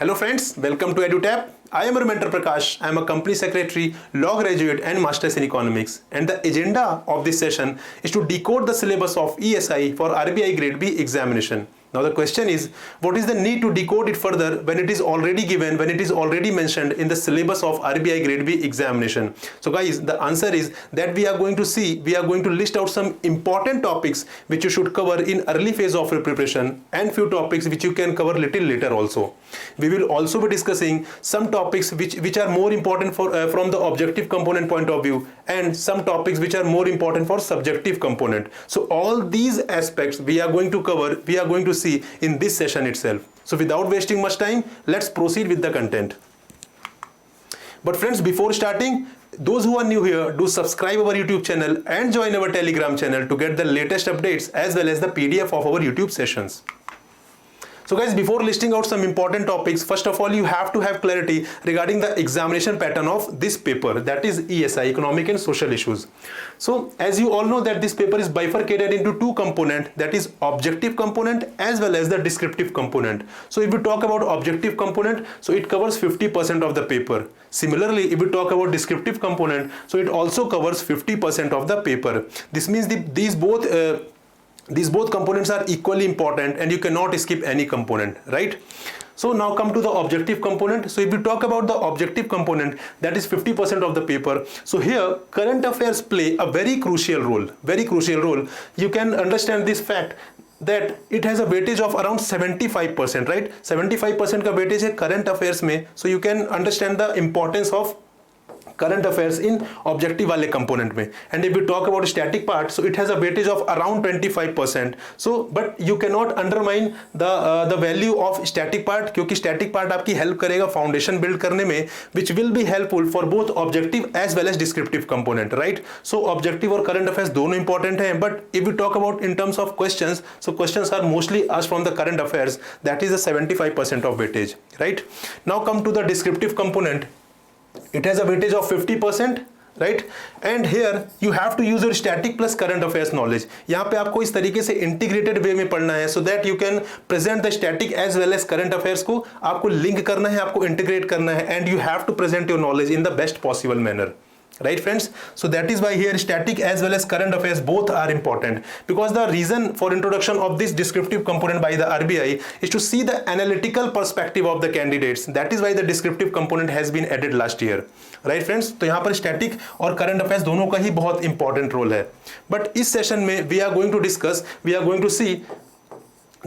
Hello friends, welcome to EduTap. I am Mentor Prakash. I am a company secretary, law graduate and masters in economics. And the agenda of this session is to decode the syllabus of ESI for RBI Grade B examination. Now the question is, what is the need to decode it further when it is already given, when it is already mentioned in the syllabus of RBI Grade B examination? So guys, the answer is that we are going to list out some important topics which you should cover in early phase of your preparation and few topics which you can cover little later also. We will also be discussing some topics which are more important for from the objective component point of view and some topics which are more important for subjective component. So all these aspects we are going to cover, we are going to see in this session itself. So without wasting much time, let's proceed with the content. But friends, before starting, those who are new here, do subscribe our YouTube channel and join our Telegram channel to get the latest updates as well as the PDF of our YouTube sessions. So guys, before listing out some important topics, first of all, you have to have clarity regarding the examination pattern of this paper, that is ESI, Economic and Social Issues. So as you all know that this paper is bifurcated into two components, that is objective component as well as the descriptive component. So if we talk about objective component, so it covers 50% of the paper. Similarly, if we talk about descriptive component, so it also covers 50% of the paper. This means these both components are equally important and you cannot skip any component, right? So now come to the objective component. So if we talk about the objective component, that is 50% of the paper. So here current affairs play a very crucial role. You can understand this fact that it has a weightage of around 75%, right? 75% का weightage है current affairs में. So you can understand the importance of current affairs in objective वाले component में. And if we talk about static part, so it has a weightage of around 25%. So but you cannot undermine the value of static part, क्योंकि static part आपकी help करेगा foundation build करने में, which will be helpful for both objective as well as descriptive component, right? So objective और current affairs दोनों important हैं, but if we talk about in terms of questions, so questions are mostly asked from the current affairs, that is the 75% of weightage, right? Now come to the descriptive component. It has a weightage of 50%, right? And here you have to use your static plus current affairs knowledge. यहाँ पे आपको इस तरीके से integrated way में पढ़ना है, so that you can present the static as well as current affairs को आपको link करना है, आपको integrate करना है, and you have to present your knowledge in the best possible manner. Right friends, so that is why here static as well as current affairs both are important, because the reason for introduction of this descriptive component by the RBI is to see the analytical perspective of the candidates. That is why the descriptive component has been added last year, right friends? तो यहाँ पर static और current affairs दोनों का ही बहुत important role है. But इस session में we are going to see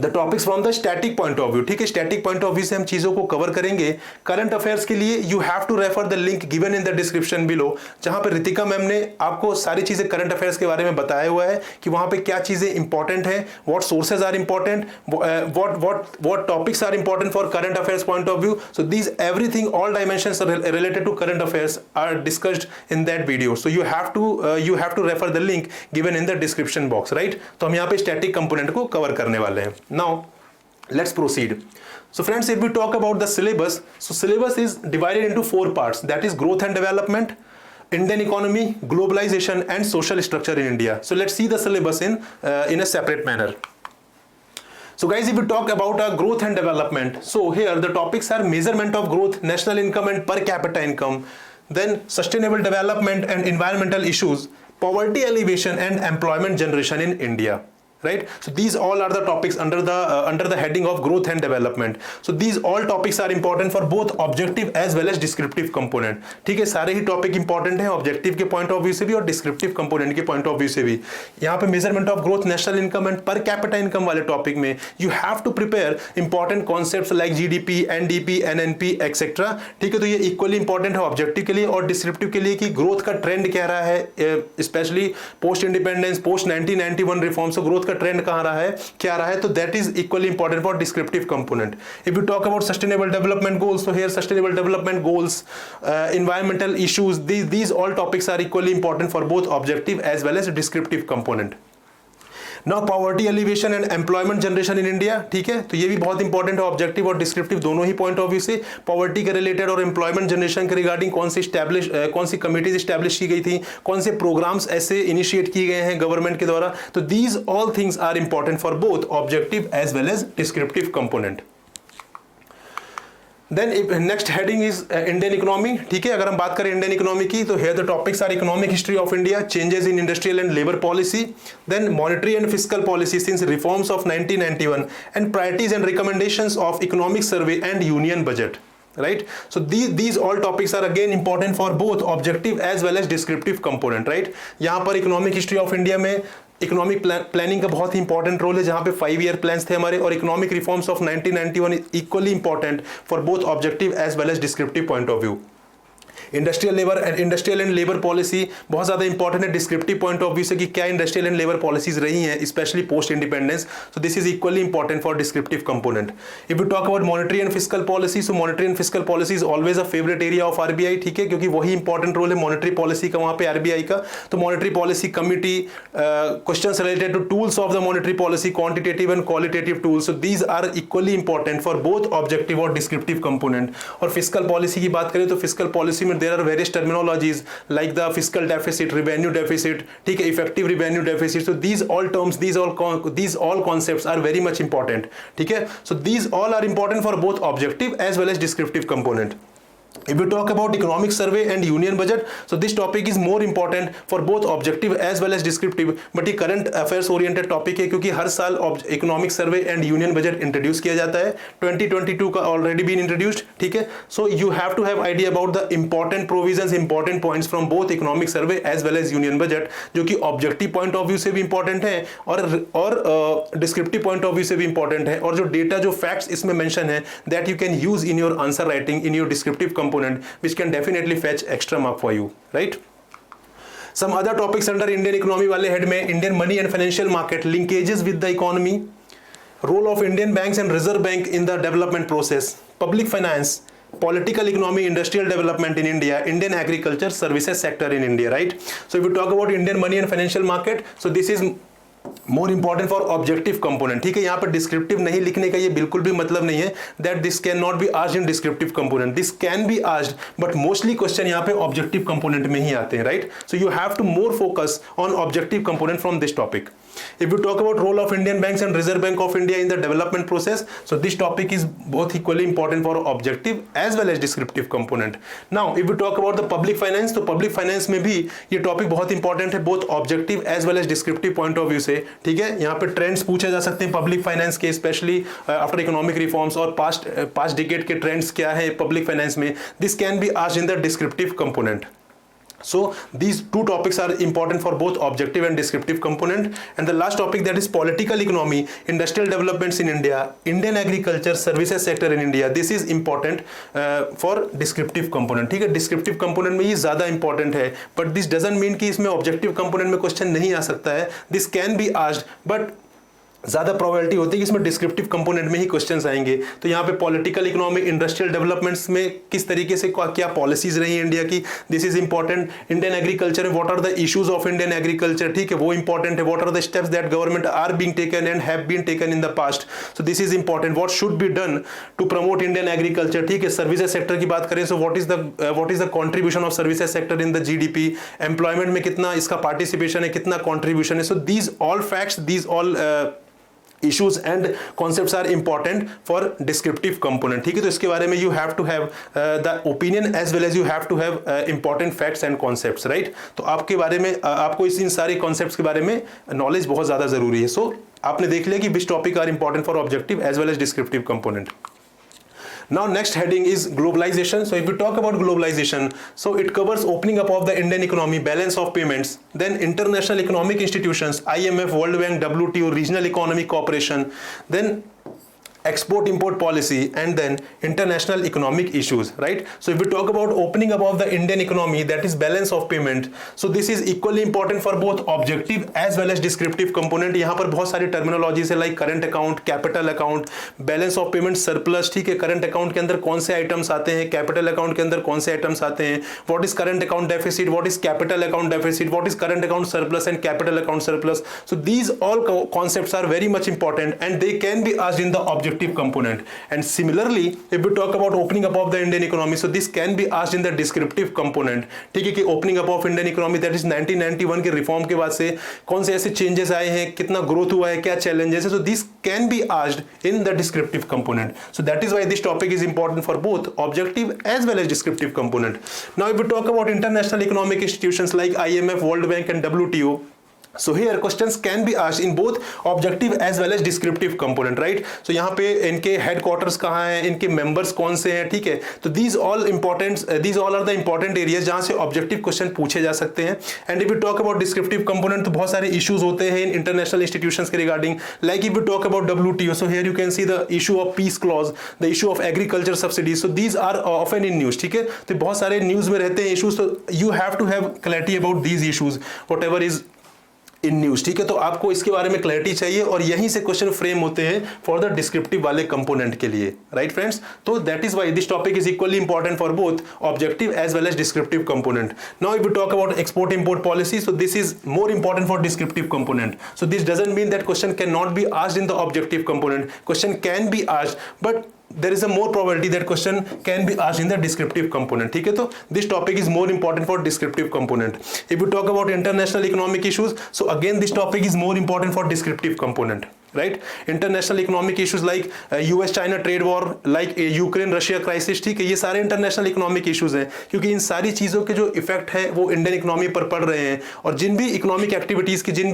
the topics from the static point of view. ठीक है, स्टैटिक पॉइंट ऑफ व्यू से हम चीजों को कवर करेंगे. करंट अफेयर्स के लिए you have to refer the link given in the description below, जहां पे रितिका मैम ने आपको सारी चीजें करंट अफेयर्स के बारे में बताया हुआ है कि वहां पे क्या चीजें इंपॉर्टेंट है, what sources are important, what topics are important for current affairs point of view. So these everything, all dimensions related to current affairs are discussed in that video. So you have to refer the link given in the description box, right? तो हम यहाँ पे static component को cover करने वाले हैं. Now let's proceed. So friends, if we talk about the syllabus, so syllabus is divided into four parts, that is growth and development, Indian economy, globalization and social structure in India. So let's see the syllabus in a separate manner. So guys, if we talk about growth and development, so here the topics are measurement of growth, national income and per capita income, then sustainable development and environmental issues, poverty alleviation and employment generation in India. Right, so these all are the topics under the heading of growth and development. So these all topics are important for both objective as well as descriptive component. ठीक है, सारे ही topic important हैं objective के point of view से भी और descriptive component के पॉइंट ऑफ व्यू से भी. यहाँ पे measurement of growth, national income and per capita income वाले टॉपिक में you have to prepare important concepts like GDP, NDP, NNP etcetera. ठीक है, तो ये इक्वली इंपॉर्टेंट है ऑब्जेक्टिव के लिए और डिस्क्रिप्टिव के लिए कि ग्रोथ का ट्रेंड क्या रहा है, specially post independence, post 1991 reform. So growth trend कहां रहा है, क्या रहा है, तो that is equally important for descriptive component. If you talk about sustainable development goals, तो here sustainable development goals, environmental issues, these all topics are equally important for both objective as well as descriptive component. Now poverty alleviation and employment generation in India. ठीक है, तो ये भी बहुत important है objective और descriptive दोनों ही point of view से. पॉवर्टी के रिलेटेड और एम्प्लॉयमेंट जनरेशन के रिगार्डिंग कौन सी कमिटीज स्टैब्लिश की गई थी, कौन से प्रोग्राम्स ऐसे इनिशिएट किए गए हैं गवर्नमेंट के द्वारा. तो these all things are important for both objective as well as descriptive component. Then next heading is Indian economy, ठीक है। अगर हम बात करें इंडियन इकोनॉमी की तो here the topics are economic history of India, changes in industrial and labour policy, then monetary and fiscal policy since reforms of 1991 and priorities and recommendations of economic survey and union budget, right? So these all topics are again important for both objective as well as descriptive component, right? यहाँ पर economic history of India में economic planning का बहुत ही important role है, जहां पे 5 year plans थे हमारे, और economic reforms of 1991 equally important for both objective as well as descriptive point of view. Industrial and labour policy बहुत ज़्यादा इंपॉर्टेंट है डिस्क्रिप्टिव पॉइंट ऑफ व्यू से कि क्या इंडस्ट्रियल एंड लेबर पॉलिसीज रही हैं specially post independence, so this is equally important for descriptive component. If you talk about monetary and fiscal policy, so monetary and fiscal policy is always a favourite area of RBI, ठीक है, क्योंकि वही important role है monetary policy का वहाँ पे RBI का। तो monetary policy committee, questions related to tools of the monetary policy, quantitative and qualitative tools, so these are equally important for both objective और डिस्क्रिप्टिव कंपोनेंट। और फिस्कल पॉलिसी की बात करें तो फिस्कल पॉलिसी में there are various terminologies like the fiscal deficit, revenue deficit, ठीक है, effective revenue deficit, so these all terms, these all concepts are very much important, ठीक है। So these all are important for both objective as well as descriptive component. If you talk about economic survey and union budget, so this topic is more important for both objective as well as descriptive, but ये current affairs oriented topic है क्योंकि हर साल economic survey and union budget introduce किया जाता है। 2022 का already been introduced, ठीक है। So you have to have idea about the important provisions, important points from both economic survey as well as union budget, जो कि objective point of view से भी important है और descriptive point of view से भी important है, और जो data, जो facts इसमें mention है that you can use in your answer writing in your descriptive component, which can definitely fetch extra mark for you, right? Some other topics under Indian economy वाले head में Indian money and financial market, linkages with the economy, role of Indian banks and Reserve Bank in the development process, public finance, political economy, industrial development in India, Indian agriculture, services sector in India, right? So if you talk about Indian money and financial market, so this is more important for objective component, ठीक है। यहाँ पर descriptive नहीं लिखने का ये बिल्कुल भी मतलब नहीं है that this can not be asked in descriptive component, this can be asked, but mostly question यहाँ पे ऑब्जेक्टिव कंपोनेंट में ही आते हैं, right? So you have to more focus on objective component from this topic. If you talk about role of Indian banks and Reserve Bank of India in the development process, so this topic is both equally important for objective as well as descriptive component. Now, if you talk about the public finance, तो public finance में भी ये topic बहुत important है both objective as well as descriptive point of view से, ठीक है। यहाँ पे trends पूछे जा सकते हैं public finance के, especially after economic reforms, और past decade के trends क्या है public finance में, this can be asked in the descriptive component. So these two topics are important for both objective and descriptive component. And the last topic, that is political economy, industrial developments in India, Indian agriculture, services sector in India. This is important for descriptive component, ठीक है। descriptive component में ये ज़्यादा important है, but this doesn't mean कि इसमें objective component में question नहीं आ सकता है, this can be asked, but ज़्यादा प्रोबेबिलिटी होती है कि इसमें डिस्क्रिप्टिव कंपोनेंट में ही क्वेश्चंस आएंगे। तो यहाँ पे पॉलिटिकल इकोनॉमी, इंडस्ट्रियल डेवलपमेंट्स में किस तरीके से क्या पॉलिसीज रही हैं इंडिया की, this is important. Indian agriculture में what are the issues of Indian agriculture, ठीक है, वो इंपॉर्टेंट है। What are the steps that government are being taken and have been taken in the past, so this is important. What should be done to promote Indian agriculture, ठीक है। Services sector की बात करें, so what is the contribution of services sector in the GDP, employment में कितना इसका participation है, कितना कॉन्ट्रीब्यूशन है। सो these all facts, these all issues and concepts are important for descriptive component, ठीक है। तो इसके बारे में you have to have the opinion as well as you have to have important facts and concepts, right? तो आपके बारे में आपको इन सारे concepts के बारे में knowledge बहुत ज़्यादा ज़रूरी है। So आपने देख लिया कि which topic are important for objective as well as descriptive component. Now next heading is globalization. So if we talk about globalization, so it covers opening up of the Indian economy, balance of payments, then international economic institutions, IMF, World Bank, WTO, regional economic cooperation, then export import policy, and then international economic issues, right? So if we talk about opening up of the Indian economy, that is balance of payment, so this is equally important for both objective as well as descriptive component. यहाँ पर बहुत सारी terminologies है like current account, capital account, balance of payment, surplus, ठीक है। current account के अंदर कौन से items आते हैं, capital account के अंदर कौन से items आते हैं, what is current account deficit, what is capital account deficit, what is current account surplus and capital account surplus. So these all concepts are very much important and they can be asked in the objective objective component. And similarly, if we talk about opening up of the Indian economy, so this can be asked in the descriptive component. ठीक है कि opening up of Indian economy, that is 1991 के reform के बाद से कौन से ऐसे चेंजेस आए हैं, कितना ग्रोथ हुआ है, क्या चैलेंजेस है, so this can be asked in the descriptive component. So that is why this topic is important for both objective as well as descriptive component. Now if we talk about international economic institutions like IMF, World Bank and WTO, so here questions can be asked in both objective as well as descriptive component, right? So यहाँ पे इनके headquarters कहाँ हैं, इनके members कौन से हैं, ठीक है? तो these all are the important areas जहाँ से objective question पूछे जा सकते हैं. And if we talk about descriptive component, तो बहुत सारे issues होते हैं in international institutions के regarding. Like if we talk about WTO, so here you can see the issue of peace clause, the issue of agriculture subsidies. So these are often in news, ठीक है? तो बहुत सारे news में रहते हैं issues, so you have to have clarity about these issues, whatever is in news, ठीक है? तो आपको इसके बारे में क्लैरिटी चाहिए और यहीं से क्वेश्चन फ्रेम होते हैं फॉर द डिस्क्रिप्टिव वाले कंपोनेंट के लिए, राइट फ्रेंड्स? तो that is why this topic is equally important for both objective as well as descriptive component. Now if we talk about export import policy, so this is more important for descriptive component. So this doesn't mean that question can not be asked in the objective component. Question can be asked, but there is a more probability that question can be asked in the descriptive component, ठीक है? तो this topic is more important for descriptive component. If we talk about international economic issues, so again this topic is more important for descriptive component, right? International economic issues like US China trade war, like Ukraine Russia crisis, ठीक है? ये सारे international economic issues हैं, क्योंकि इन सारी चीज़ों के जो इफेक्ट है वो इंडियन इकोनॉमी पर पड़ रहे हैं, और जिन भी इकोनॉमिक एक्टिविटीज की जिन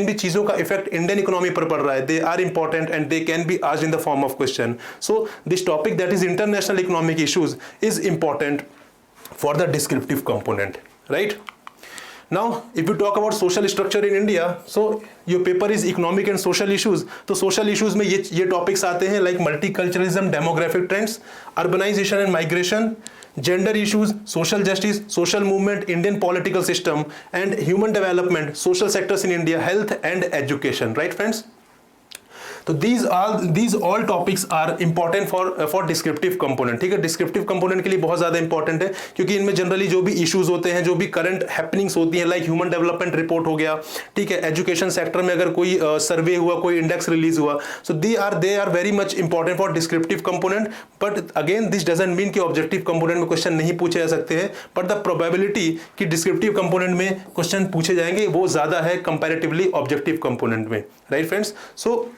भी चीज़ों का इफेक्ट इंडियन इकोनॉमी पर पड़ रहा है, they are important and they can be asked in the form of question. So this topic, that is international economic issues, is important for the descriptive component, right? Now if we talk about social structure in India, so your paper is economic and social issues. तो social issues में ये topics आते हैं like multiculturalism, demographic trends, urbanization and migration, gender issues, social justice, social movement, Indian political system, and human development, social sectors in India, health and education, right friends? तो these all topics are important for descriptive component, ठीक है? Descriptive component के लिए बहुत ज़्यादा important है, क्योंकि इनमें जनरली जो भी इश्यूज होते हैं, जो भी करंट हैपनिंग्स होती हैं, लाइक ह्यूमन डेवलपमेंट रिपोर्ट हो गया, ठीक है? एजुकेशन सेक्टर में अगर कोई सर्वे हुआ, कोई इंडेक्स रिलीज हुआ, so they are very much important for descriptive component. But again this doesn't mean कि ऑब्जेक्टिव कंपोनेंट में क्वेश्चन नहीं पूछे जा सकते हैं, बट द प्रोबेबिलिटी कि डिस्क्रिप्टिव कंपोनेंट में क्वेश्चन पूछे जाएंगे वो ज़्यादा है कंपैरेटिवली ऑब्जेक्टिव कंपोनेंट में, right friends? So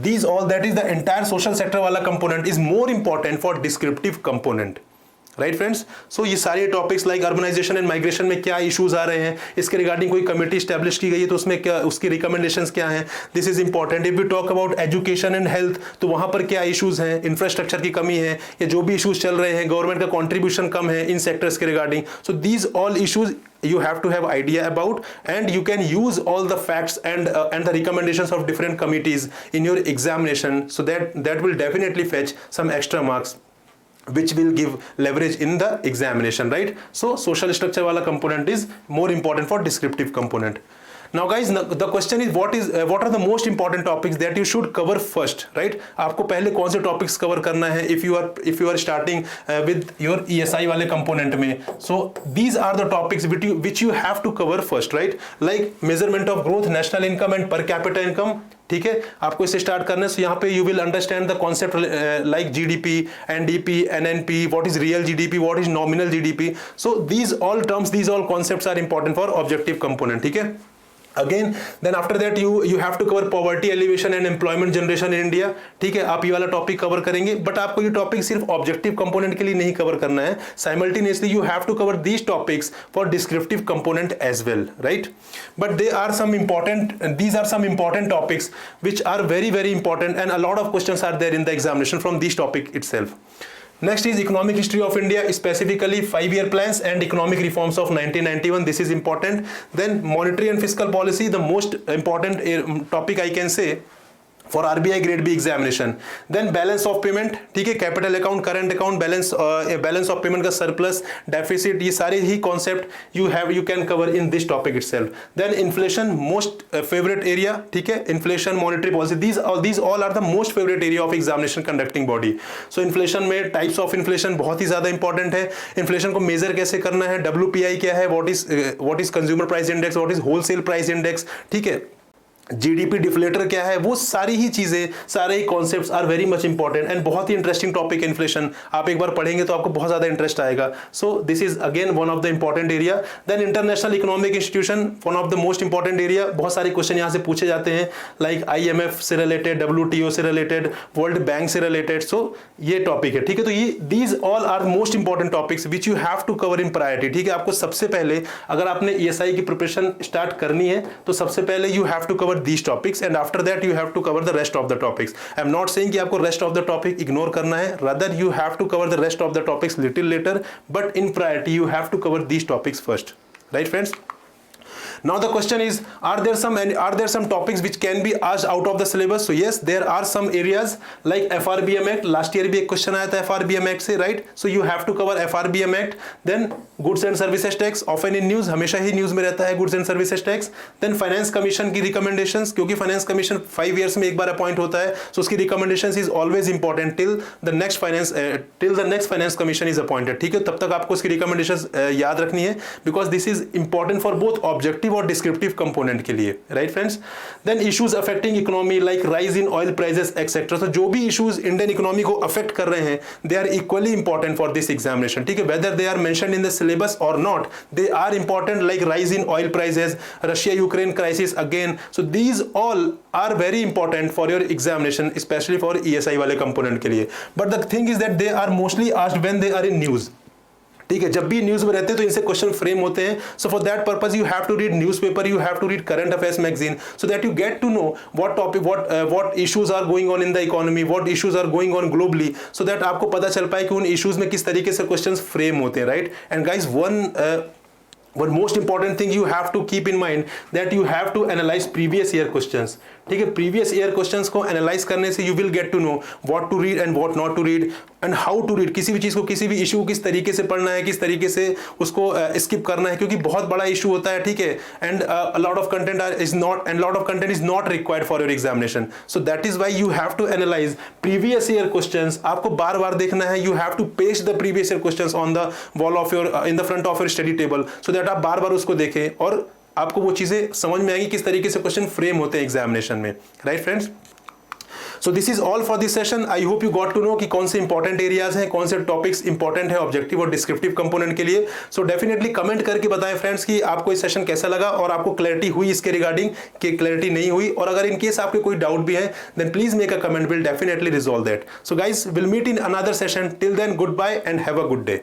these all, that is the entire social sector वाला component is more important for descriptive component, right friends? So ये सारे topics like urbanisation and migration में क्या इश्यूज आ रहे हैं, इसके रिगार्डिंग कोई कमेटी स्टैब्लिश की गई है तो उसमें क्या, उसकी रिकमेंडेशंस क्या हैं, this is important. If we talk about education and health, तो वहाँ पर क्या इश्यूज हैं, इंफ्रास्ट्रक्चर की कमी है, या जो भी इश्यूज चल रहे हैं, गवर्नमेंट का कॉन्ट्रीब्यूशन कम है इन सेक्टर्स के regarding. So these all issues you have to have idea about, and you can use all the facts and the recommendations of different committees in your examination, so that will definitely fetch some extra marks which will give leverage in the examination, right? So social structure wala component is more important for descriptive component. Now guys, the question is what are the most important topics that you should cover first, right? आपको पहले कौन से topics cover करना है if you are starting with your ESI वाले component में. So these are the topics which you have to cover first, right? Like measurement of growth, national income and per capita income, ठीक है? आपको इसे start करना है. So यहाँ पे you will understand the concept like GDP, NDP, NNP, what is real GDP, what is nominal GDP. So these all terms, these all concepts are important for objective component, ठीक है? Again then after that you have to cover poverty alleviation and employment generation in India, ठीक है? आप ये वाला topic cover करेंगे, but आपको ये टॉपिक सिर्फ ऑब्जेक्टिव कंपोनेंट के लिए नहीं कवर करना है. Simultaneously you have to cover these topics for descriptive component as well, right? But these are some important topics which are very very important, and a lot of questions are there in the examination from this topic itself. Next is economic history of India, specifically 5-year plans and economic reforms of 1991. This is important. Then monetary and fiscal policy, the most important topic I can say for RBI grade B examination. Then balance of payment, ठीक है? Capital account, current account, balance of payment का surplus, deficit, ये सारे ही concept you can cover in this topic itself. Then inflation, most favourite area, ठीक है? Inflation, monetary policy, these all are the most favourite area of examination conducting body. So inflation में types of inflation बहुत ही ज्यादा important है. Inflation को major कैसे करना है, WPI क्या है, what is consumer price index, what is wholesale price index, ठीक है? जीडीपी डिफ्लेटर क्या है, वो सारी ही चीजें, सारे ही concepts are very much important and बहुत ही इंटरेस्टिंग टॉपिक है इन्फ्लेशन। आप एक बार पढ़ेंगे तो आपको बहुत ज्यादा इंटरेस्ट आएगा। So this is again one of the important area. Then international economic institution, one of the most important area. बहुत सारे क्वेश्चन यहाँ से पूछे जाते हैं, लाइक IMF से रिलेटेड, WTO से रिलेटेड, वर्ल्ड बैंक से रिलेटेड। सो ये टॉपिक है, ठीक है। तो ये these all are most important topics which you have to cover in priority, ठीक है। आपको सबसे पहले अगर आपने ESI की प्रिपरेशन स्टार्ट करनी है तो सबसे पहले you have to cover these topics and after that you have to cover the rest of the topics. I am not saying कि आपको rest of the topic ignore करना है, rather you have to cover the rest of the topics little later, but in priority you have to cover these topics first, right friends? Now the question is, are there some topics which can be asked out of the syllabus? So yes, there are some areas like FRBM Act. Last year भी एक question आया था FRBM Act से, right? So you have to cover FRBM Act. Then Goods and Services Tax, often in news, हमेशा ही news में रहता है Goods and Services Tax. Then Finance Commission की recommendations, क्योंकि Finance Commission 5 years में एक बार अपॉइंट होता है, so उसकी recommendations is always important till the next finance commission is appointed, ठीक है। तब तक आपको उसकी recommendations याद रखनी है, because this is important for both objective और डिस्क्रिप्टिव कंपोनेंट के लिए, right friends. Then issues affecting economy like rise in oil prices etcetera. तो जो भी इश्यूज इंडियन इकोनॉमी को अफेक्ट कर रहे हैं, they are equally important for this examination, ठीक है। Whether they are mentioned in the syllabus और not, they are important, like rise in oil prices, Russia Ukraine crisis again. So these all are very important for your examination, specially for ESI वाले component के लिए। But the thing is that they are mostly asked when they are in news, ठीक है। जब भी news में रहते हैं तो इनसे क्वेश्चन फ्रेम होते हैं। So for that purpose you have to read newspaper, you have to read current affairs magazine, so that you get to know what topic, what issues are going on in the economy, what issues are going on globally, so that आपको पता चल पाए कि उन issues में किस तरीके से क्वेश्चंस फ्रेम होते हैं, right. And guys, one most important thing you have to keep in mind that you have to analyze previous year questions, ठीक है। प्रीवियस ईयर क्वेश्चंस को एनालाइज करने से you will get to know what to read and what not to read and how to read. किसी भी चीज को, किसी भी इशू को किस तरीके से पढ़ना है, किस तरीके से उसको स्किप करना है, क्योंकि बहुत बड़ा इशू होता है, ठीक है। And lot of content is not required for your examination. So that is why you have to analyse previous year questions. आपको बार बार देखना है, you have to paste the previous year questions on the wall of your, in the front of your study table, so that आप बार बार उसको देखें और आपको वो चीजें समझ में आएंगी किस तरीके से क्वेश्चन फ्रेम होते हैं एग्जामिनेशन में, right friends. So this is all for this session. I hope you got to know कि कौन से इंपॉर्टेंट एरियाज हैं, कौन से टॉपिक्स इंपॉर्टेंट है ऑब्जेक्टिव और डिस्क्रिप्टिव कंपोनेंट के लिए। सो डेफिनेटली कमेंट करके बताएं फ्रेंड्स कि आपको इस सेशन कैसा लगा और आपको क्लैरिटी हुई इसके रिगार्डिंग, कि क्लैरिटी नहीं हुई। और अगर इन केस आपके कोई डाउट भी है, then please make a comment, will definitely resolve that. So guys, will meet in another session. Till then, good bye and have a good day.